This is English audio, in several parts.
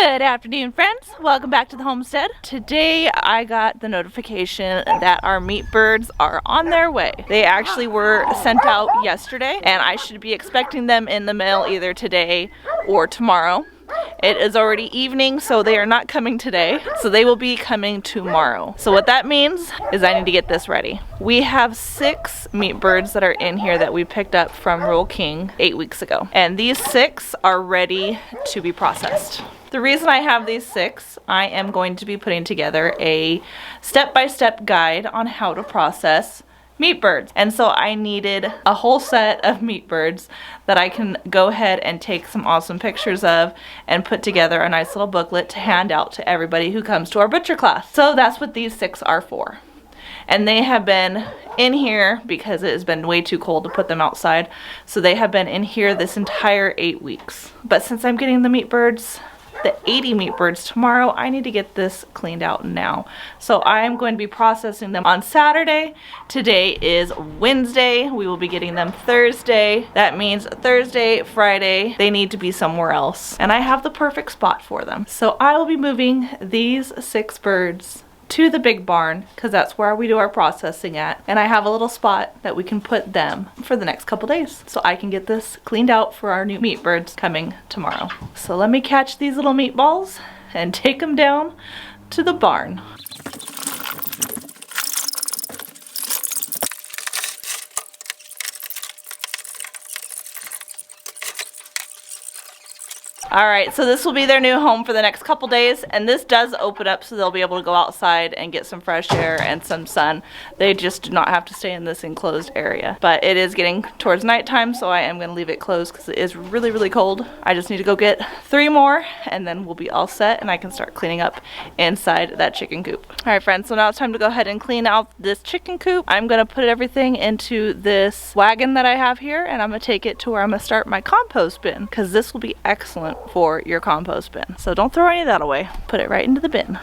Good afternoon, friends. Welcome back to the homestead. Today I got the notification that our meat birds are on their way. They actually were sent out yesterday and I should be expecting them in the mail either today or tomorrow. It is already evening, so they are not coming today, so they will be coming tomorrow. So what that means is I need to get this ready. We have 6 meat birds that are in here that we picked up from Rural King 8 weeks ago, and these 6 are ready to be processed. The reason I have these 6, I am going to be putting together a step-by-step guide on how to process meat birds. And so I needed a whole set of meat birds that I can go ahead and take some awesome pictures of and put together a nice little booklet to hand out to everybody who comes to our butcher class. So that's what these 6 are for. And they have been in here because it has been way too cold to put them outside. So they have been in here this entire 8 weeks. But since I'm getting the meat birds, the 80 meat birds tomorrow, I need to get this cleaned out now. So I am going to be processing them on Saturday. Today is Wednesday. We will be getting them Thursday. That means Thursday, Friday, they need to be somewhere else. And I have the perfect spot for them. So I will be moving these 6 birds to the big barn because that's where we do our processing at, and I have a little spot that we can put them for the next couple days so I can get this cleaned out for our new meat birds coming tomorrow. So let me catch these little meatballs and take them down to the barn. Alright, so this will be their new home for the next couple days, and this does open up so they'll be able to go outside and get some fresh air and some sun. They just do not have to stay in this enclosed area. But it is getting towards nighttime, so I am going to leave it closed because it is really, really cold. I just need to go get 3 more, and then we'll be all set, and I can start cleaning up inside that chicken coop. Alright friends, so now it's time to go ahead and clean out this chicken coop. I'm going to put everything into this wagon that I have here, and I'm going to take it to where I'm going to start my compost bin, because this will be excellent for your compost bin. So don't throw any of that away. Put it right into the bin.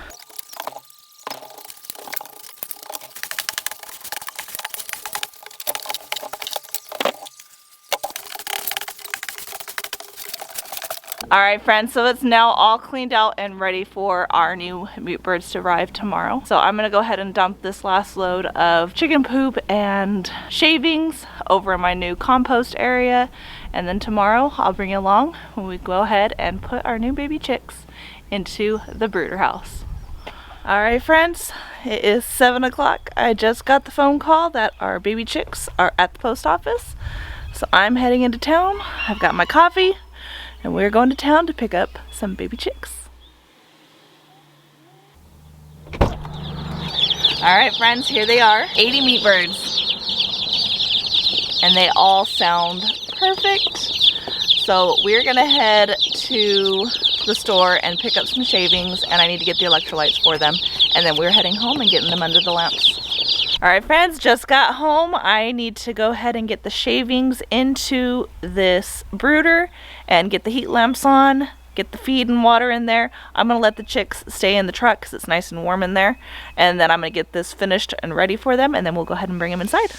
Alright friends, so it's now all cleaned out and ready for our new meat birds to arrive tomorrow. So I'm going to go ahead and dump this last load of chicken poop and shavings over in my new compost area. And then tomorrow I'll bring you along when we go ahead and put our new baby chicks into the brooder house. Alright friends, it is 7 o'clock. I just got the phone call that our baby chicks are at the post office. So I'm heading into town. I've got my coffee. And we're going to town to pick up some baby chicks. Alright friends, here they are. 80 meat birds. And they all sound perfect. So we're going to head to the store and pick up some shavings, and I need to get the electrolytes for them. And then we're heading home and getting them under the lamps. Alright friends, just got home. I need to go ahead and get the shavings into this brooder and get the heat lamps on, get the feed and water in there. I'm going to let the chicks stay in the truck because it's nice and warm in there. And then I'm going to get this finished and ready for them, and then we'll go ahead and bring them inside.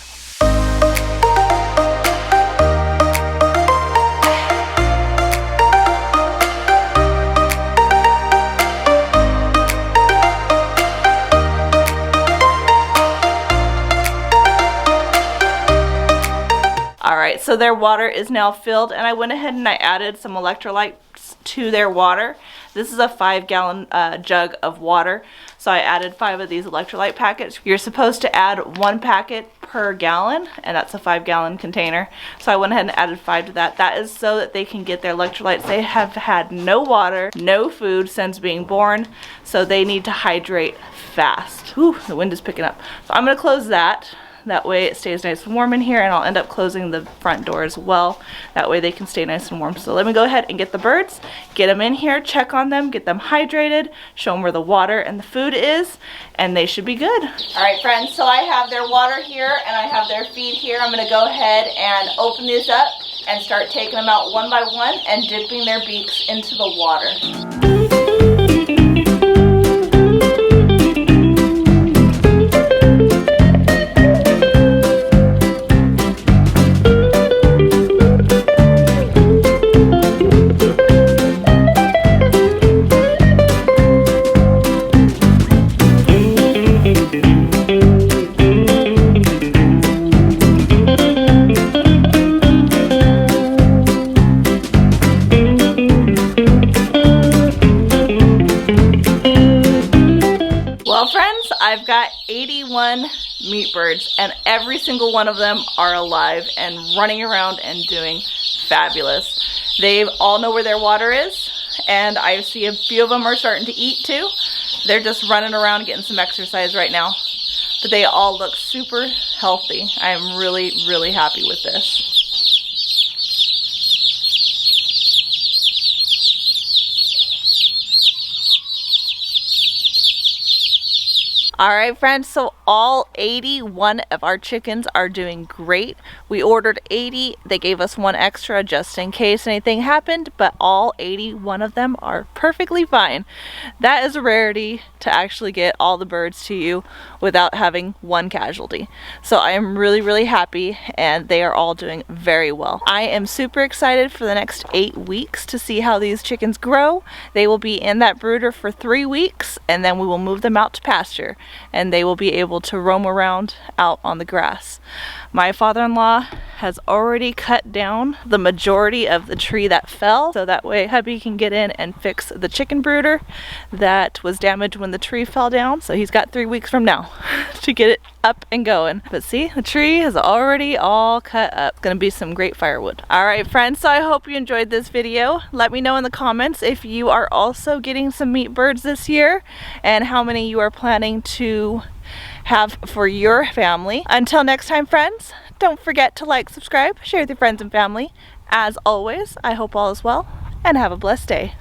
Alright, so their water is now filled, and I went ahead and I added some electrolytes to their water. This is a 5-gallon jug of water, so I added 5 of these electrolyte packets. You're supposed to add 1 packet per gallon, and that's a 5-gallon container. So I went ahead and added 5 to that. That is so that they can get their electrolytes. They have had no water, no food since being born, so they need to hydrate fast. Whew, the wind is picking up. So I'm going to close that. That way it stays nice and warm in here, and I'll end up closing the front door as well. That way they can stay nice and warm. So let me go ahead and get the birds, get them in here, check on them, get them hydrated, show them where the water and the food is, and they should be good. Alright friends, so I have their water here and I have their feed here. I'm going to go ahead and open these up and start taking them out one by one and dipping their beaks into the water. I've got 81 meat birds, and every single one of them are alive and running around and doing fabulous. They all know where their water is, and I see a few of them are starting to eat too. They're just running around getting some exercise right now. But they all look super healthy. I am really, really happy with this. All right, friends, so all 81 of our chickens are doing great. We ordered 80. They gave us one extra just in case anything happened, but all 81 of them are perfectly fine. That is a rarity to actually get all the birds to you without having one casualty. So I am really, really happy, and they are all doing very well. I am super excited for the next 8 weeks to see how these chickens grow. They will be in that brooder for 3 weeks, and then we will move them out to pasture, and they will be able to roam around out on the grass. My father-in-law has already cut down the majority of the tree that fell, so that way hubby can get in and fix the chicken brooder that was damaged when the tree fell down. So he's got 3 weeks from now to get it up and going. But see, the tree is already all cut up. It's gonna be some great firewood. All right, friends, so I hope you enjoyed this video. Let me know in the comments if you are also getting some meat birds this year and how many you are planning to have for your family. Until next time, friends, don't forget to like, subscribe, share with your friends and family. As always, I hope all is well, and have a blessed day.